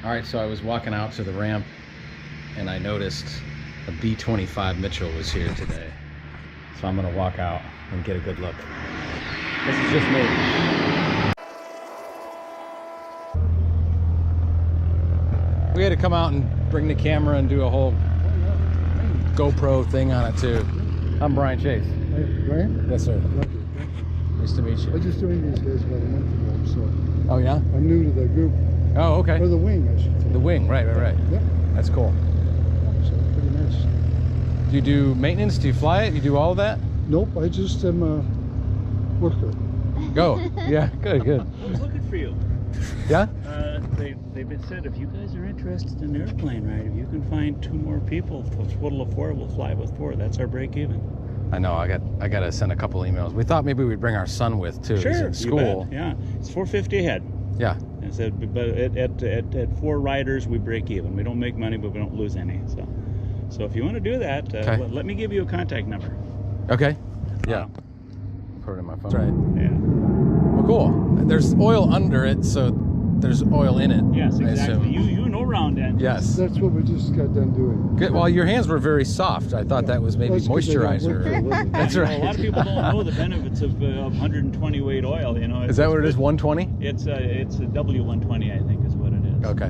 All right, so I was walking out to the ramp and I noticed a B-25 Mitchell was here today. So I'm gonna walk out and get a good look. This is just me. We had to come out and bring the camera and do a whole GoPro thing on it too. I'm Brian Chase. Hey, Brian? Yes, sir. Thank you. Nice to meet you. I just joined these guys about a month ago, so Oh yeah? I'm new to the group. Oh, okay. Or the wing, I should say. The wing, right. Yep. That's cool. So pretty nice. Do you do maintenance? Do you fly it? You do all of that? Nope, I just am a worker. Go. Yeah, good. I was looking for you. Yeah? They've been said if you guys are interested in airplane ride, if you can find 2 more people, total of 4, we'll fly with 4. That's our break even. I know. I got to send a couple emails. We thought maybe we'd bring our son with too. Sure, He's in school. you bet. Yeah, it's $450 a head. Yeah. And said, but at 4 riders, we break even. We don't make money, but we don't lose any. So if you want to do that, Okay. let me give you a contact number. Okay. Yeah. Put it in my phone. That's right. Yeah. Well, cool. There's oil under it, so there's oil in it. Yes, I exactly. assume. You know round engines. Yes. That's what we just got done doing. Good. Well, your hands were very soft. I thought that was maybe Well, it's 'cause I don't work for a moisturizer. living. That's You know, right. a lot of people don't know the benefits of 120 weight oil. You know, Is that what it is? 120? It's a W120, I think, is what it is. Okay.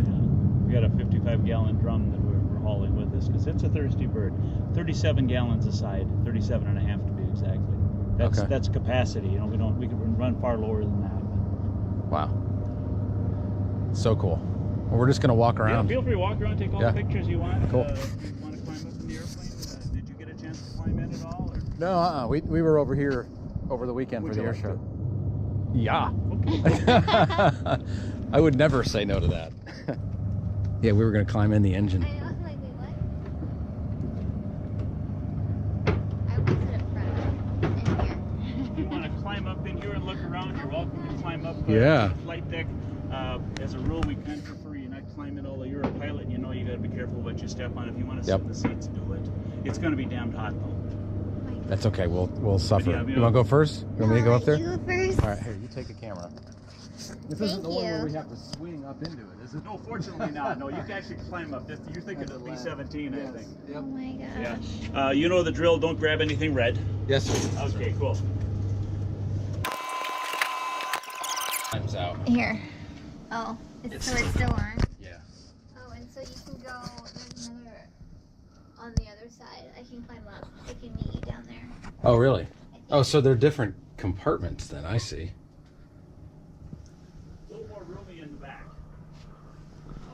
We got a 55-gallon drum that we're hauling with us because it's a thirsty bird. 37 gallons a side, 37 and a half to be exactly. That's capacity. You know, we can run far lower than that. Wow. So cool. Well, we're just gonna walk Yeah, around. feel free to walk around, take all Yeah. the pictures you want. Cool. You want to climb up in the airplane? Did you get a chance to climb in at all? Or? No, we were over here over the weekend Would for the you air like show. to? Yeah. Okay. I would never say no to that. Yeah, we were gonna climb in the engine. I know, like, wait, what? I was at a front in here. If you want to climb up in here and look around, you're welcome to climb up Yeah. the flight deck. As a rule, we kind of prefer you not climb it, although you're a pilot and you know you got to be careful what you step on. If you want to sit Yep. in the seats, do it. It's going to be damned hot though. That's okay. We'll suffer. yeah, You want to go first? You want me to go up there? You go first. All right. Here, you take a camera. This isn't Thank the one where you. we have to swing up into it, is it? No, fortunately not. No, you can actually climb up. You're thinking of the B-17, I think. Oh my gosh. Yeah. You know the drill. Don't grab anything red. Yes, sir. Okay, cool. Time's out. Here. Oh, so it's still on? Yeah. Oh, and so you can go, there's another on the other side. I can climb up. I can meet you down there. Oh, really? I think. Oh, so they're different compartments then. I see. A little more roomy in the back.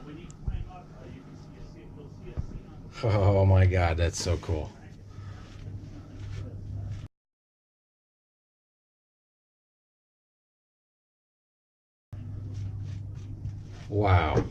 When you climb up, you can see a seat. You'll see a seat on the Oh my God, that's so cool. Wow.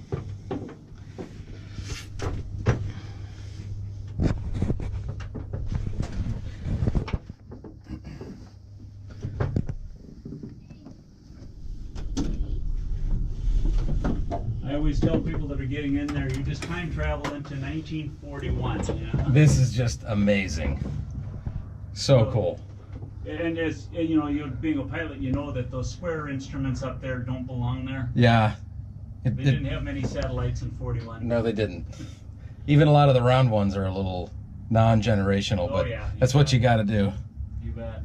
I always tell people that are getting in there, you just time travel into 1941. You know? This is just amazing. So cool. And as you know, you being a pilot, you know that those square instruments up there don't belong there. Yeah. They didn't have many satellites in 41. No, they didn't. Even a lot of the round ones are a little non-generational, Oh, but yeah, that's what you got to do. You bet.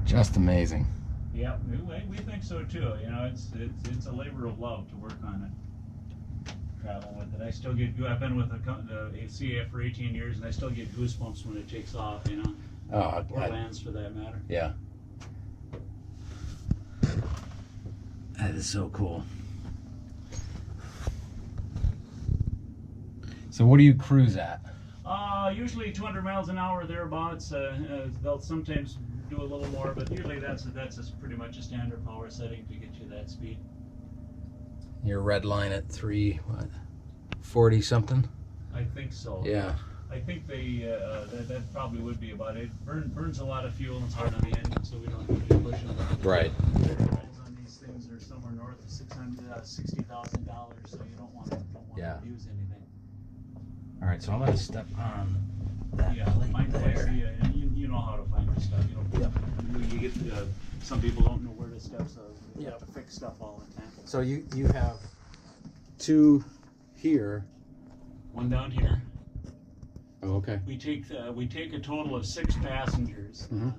Just amazing. Yeah, we think so too. You know, it's a labor of love to work on it, travel with it. I still get. I've been with the CAF for 18 years, and I still get goosebumps when it takes off. You know, Oh, or lands for that matter. yeah. That is so cool. So what do you cruise at? Usually 200 miles an hour thereabouts. They'll sometimes do a little more, but usually that's pretty much a standard power setting to get you that speed. Your red line at 40 something? I think so. Yeah. I think that probably would be about it. Burns a lot of fuel and it's hard on the engine, so we don't have to push it. Right. The controls on these things are somewhere north of $60,000, so you don't want to Yeah. use anything. All right, so I'm going to step on that plate Mine there. and you you know how to find the stuff. You know, you get some people don't know where the steps are. You have to fix stuff all the time. So you have 2 here. 1 down here. Oh, okay. We take a total of 6 passengers. Mhm.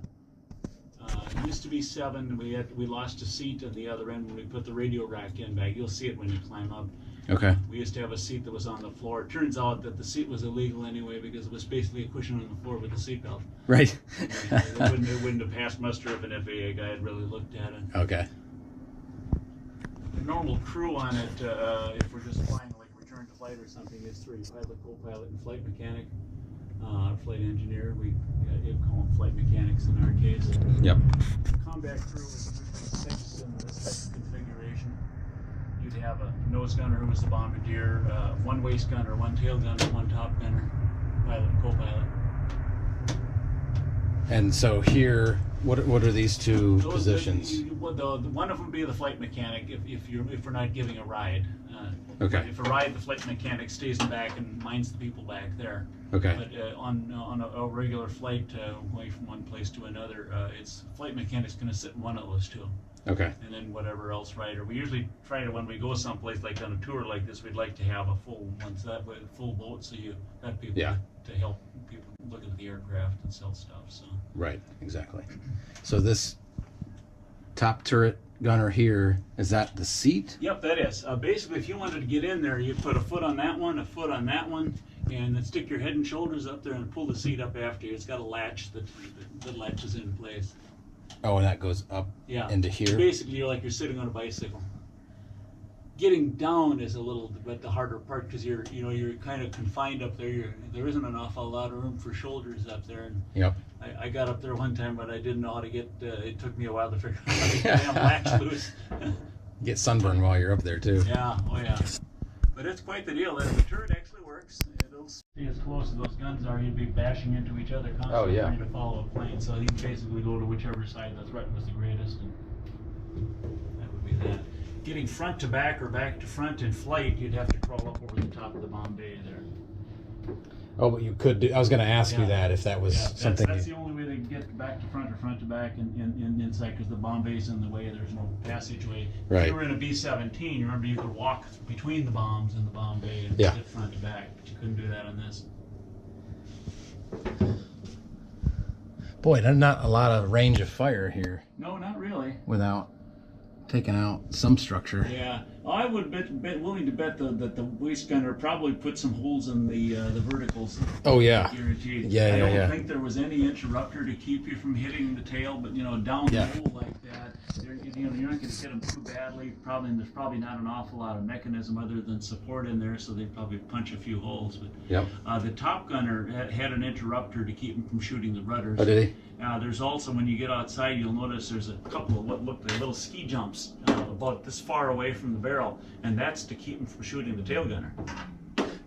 It used to be 7. We lost a seat at the other end when we put the radio rack in back. You'll see it when you climb up. Okay. We used to have a seat that was on the floor. It turns out that the seat was illegal anyway because it was basically a cushion on the floor with a seatbelt. Right. It wouldn't have passed muster if an FAA guy had really looked at it. Okay. The normal crew on it, if we're just flying like return to flight or something, is 3: pilot, co-pilot, and flight mechanic. Flight engineer, we call them flight mechanics in our case. Yep. Combat crew is usually 6 in this type of configuration. You'd have a nose gunner who was the bombardier, 1 waist gunner, 1 tail gunner, 1 top gunner, pilot, and co-pilot. And so here, what are these 2 positions? One of them would be the flight mechanic if we're not giving a ride. Okay. If a ride, the flight mechanic stays in back and minds the people back there. Okay. But on a regular flight away from one place to another, it's flight mechanic's going to sit in one of those 2. Okay. And then whatever else rider. We usually try to, when we go someplace like on a tour like this, we'd like to have a full one, so that way, full boat, so you got people to help people look at the aircraft and sell stuff. So. Right. Exactly. So this top turret gunner here, is that the seat? Yep, that is. Basically, if you wanted to get in there, you'd put a foot on that one, a foot on that one, and then stick your head and shoulders up there and pull the seat up after you. It's got a latch that latches in place. Oh, and that goes up into here? Basically, you're sitting on a bicycle. Getting down is a little bit the harder part because you're kind of confined up there. There isn't an awful lot of room for shoulders up there. And yep. I got up there one time, but I didn't know how to get. It took me a while to figure out how to get the damn latch loose. Get sunburned while you're up there too. Yeah. Oh yeah. But it's quite the deal. The turret actually works. It'll stay as close as those guns are. You'd be bashing into each other constantly trying to follow a plane. So you basically go to whichever side the threat was the greatest, and that would be that. Getting front to back or back to front in flight, you'd have to crawl up over the top of the bomb bay there. Oh, but you could do. I was going to ask you that if that was something. That's the only way they can get back to front or front to back in inside because the bomb bay's in the way. There's no passageway. Right. If you were in a B-17, you remember you could walk between the bombs and the bomb bay and get front to back, but you couldn't do that on this. Boy, there's not a lot of range of fire here. No, not really. Without taking out some structure. Yeah, I would bet willing to bet that the waist gunner probably put some holes in the verticals. Oh yeah. Guaranteed. Yeah, I yeah, don't think there was any interrupter to keep you from hitting the tail, but down the hole like that, you're not going to hit them too badly. There's probably not an awful lot of mechanism other than support in there, so they probably punch a few holes. But the top gunner had an interrupter to keep him from shooting the rudders. Oh, did he? There's also, when you get outside, you'll notice there's a couple of what look like little ski jumps about this far away from the barrel, and that's to keep them from shooting the tail gunner.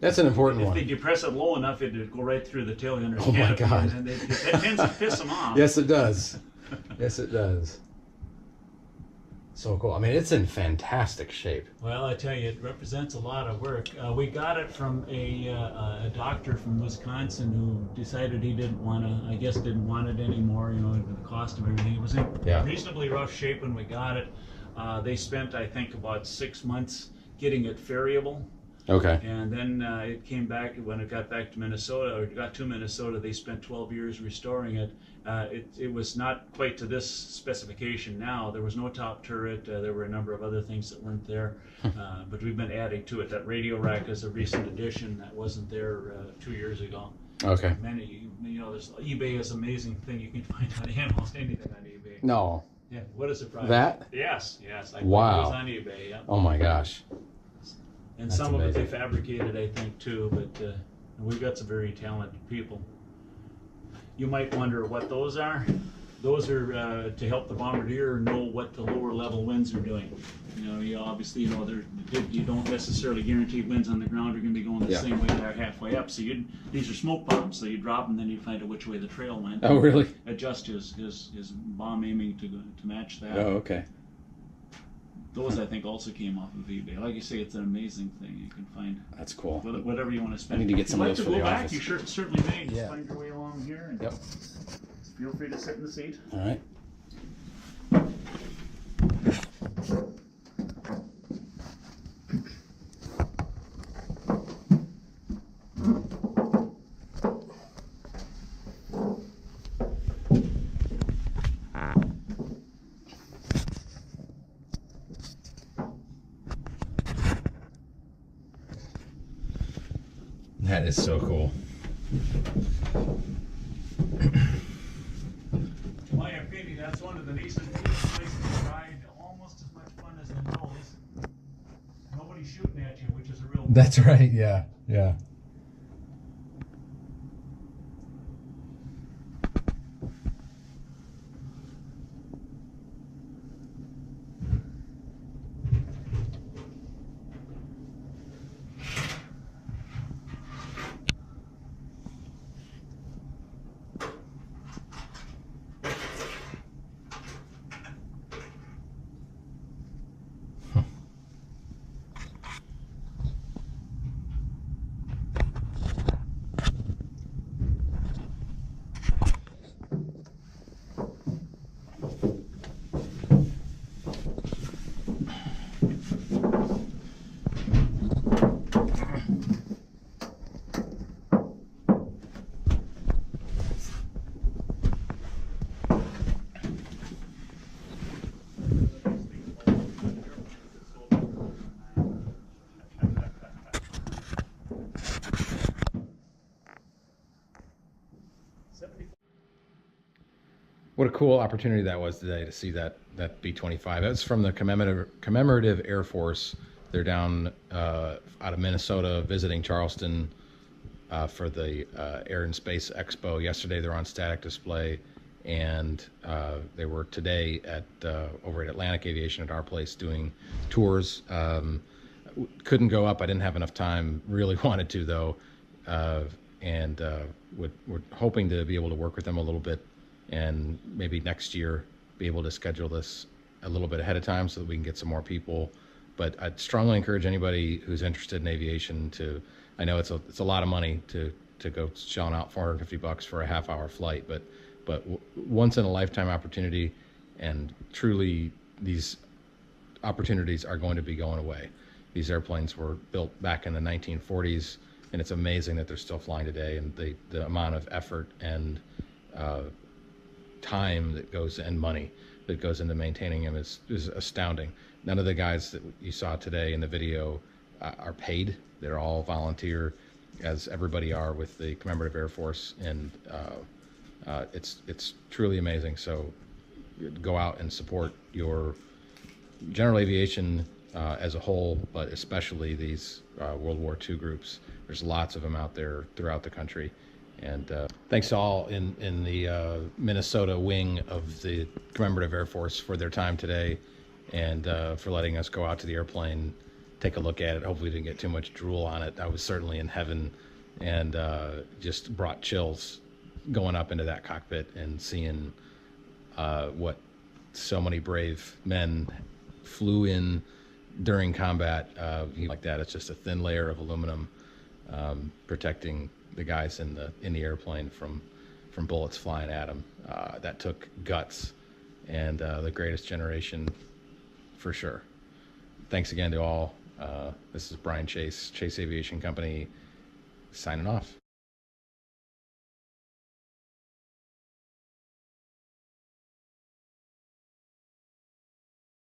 That's an important one. If they depress it low enough, it'd go right through the tail gunner's Oh my God. and that tends to piss them off. Yes, it does. Yes, it does. So cool. I mean, it's in fantastic shape. Well, I tell you, it represents a lot of work. We got it from a doctor from Wisconsin who decided he didn't want it anymore, the cost of everything. It was in reasonably rough shape when we got it. They spent, I think, about 6 months getting it ferryable. Okay. And then it came back, when it got back to Minnesota, or got to Minnesota, they spent 12 years restoring it. It was not quite to this specification now. There was no top turret. There were a number of other things that weren't there. But we've been adding to it. That radio rack is a recent addition that wasn't there 2 years ago. Okay. eBay is an amazing thing. You can find on almost anything on eBay. No. Yeah, what a surprise. That? Yes. Wow. It was on eBay, yeah. Oh my gosh. And That's some amazing. of it they fabricated, I think, too, but we've got some very talented people. You might wonder what those are. Those are to help the bombardier know what the lower level winds are doing. You obviously, you don't necessarily guarantee winds on the ground are going to be going the same way they're halfway up. So these are smoke bombs, so you drop them, then you find out which way the trail went. Oh, really? Adjust his bomb aiming to match that. Oh, okay. Those, I think, also came off of eBay. Like you say, it's an amazing thing. You can find. That's cool. Whatever you want to spend. I need to get some of those for the office. You certainly may. Yeah. Find your way along here. And Yep. feel free to sit in the seat. All right. That is so cool. In my opinion, that's one of the neatest places to ride. Almost as much fun as the nose. Nobody's shooting at you, which is a real. That's right. Yeah. Yeah. What a cool opportunity that was today to see that B-25. That was from the commemorative Air Force. They're down out of Minnesota visiting Charleston for the Air and Space Expo. Yesterday they're on static display, and they were today at over at Atlantic Aviation at our place doing tours. Couldn't go up. I didn't have enough time. Really wanted to though, and we're hoping to be able to work with them a little bit, and maybe next year be able to schedule this a little bit ahead of time so that we can get some more people. But I'd strongly encourage anybody who's interested in aviation to, I know it's a lot of money to go shelling out $450 for a half-hour flight, but once in a lifetime opportunity, and truly these opportunities are going to be going away. These airplanes were built back in the 1940s, and it's amazing that they're still flying today, and the amount of effort and time that goes, and money that goes into maintaining them is astounding. None of the guys that you saw today in the video are paid. They're all volunteer, as everybody are with the Commemorative Air Force, and it's truly amazing. So go out and support your general aviation as a whole, but especially these World War II groups. There's lots of them out there throughout the country. And thanks to all in the Minnesota wing of the Commemorative Air Force for their time today, and for letting us go out to the airplane, take a look at it. Hopefully didn't get too much drool on it. I was certainly in heaven, and just brought chills going up into that cockpit and seeing what so many brave men flew in during combat. Like that, it's just a thin layer of aluminum protecting the guys in the airplane from bullets flying at them. That took guts, and the greatest generation for sure. Thanks again to all. This is Brian Chase, Chase Aviation Company, signing off.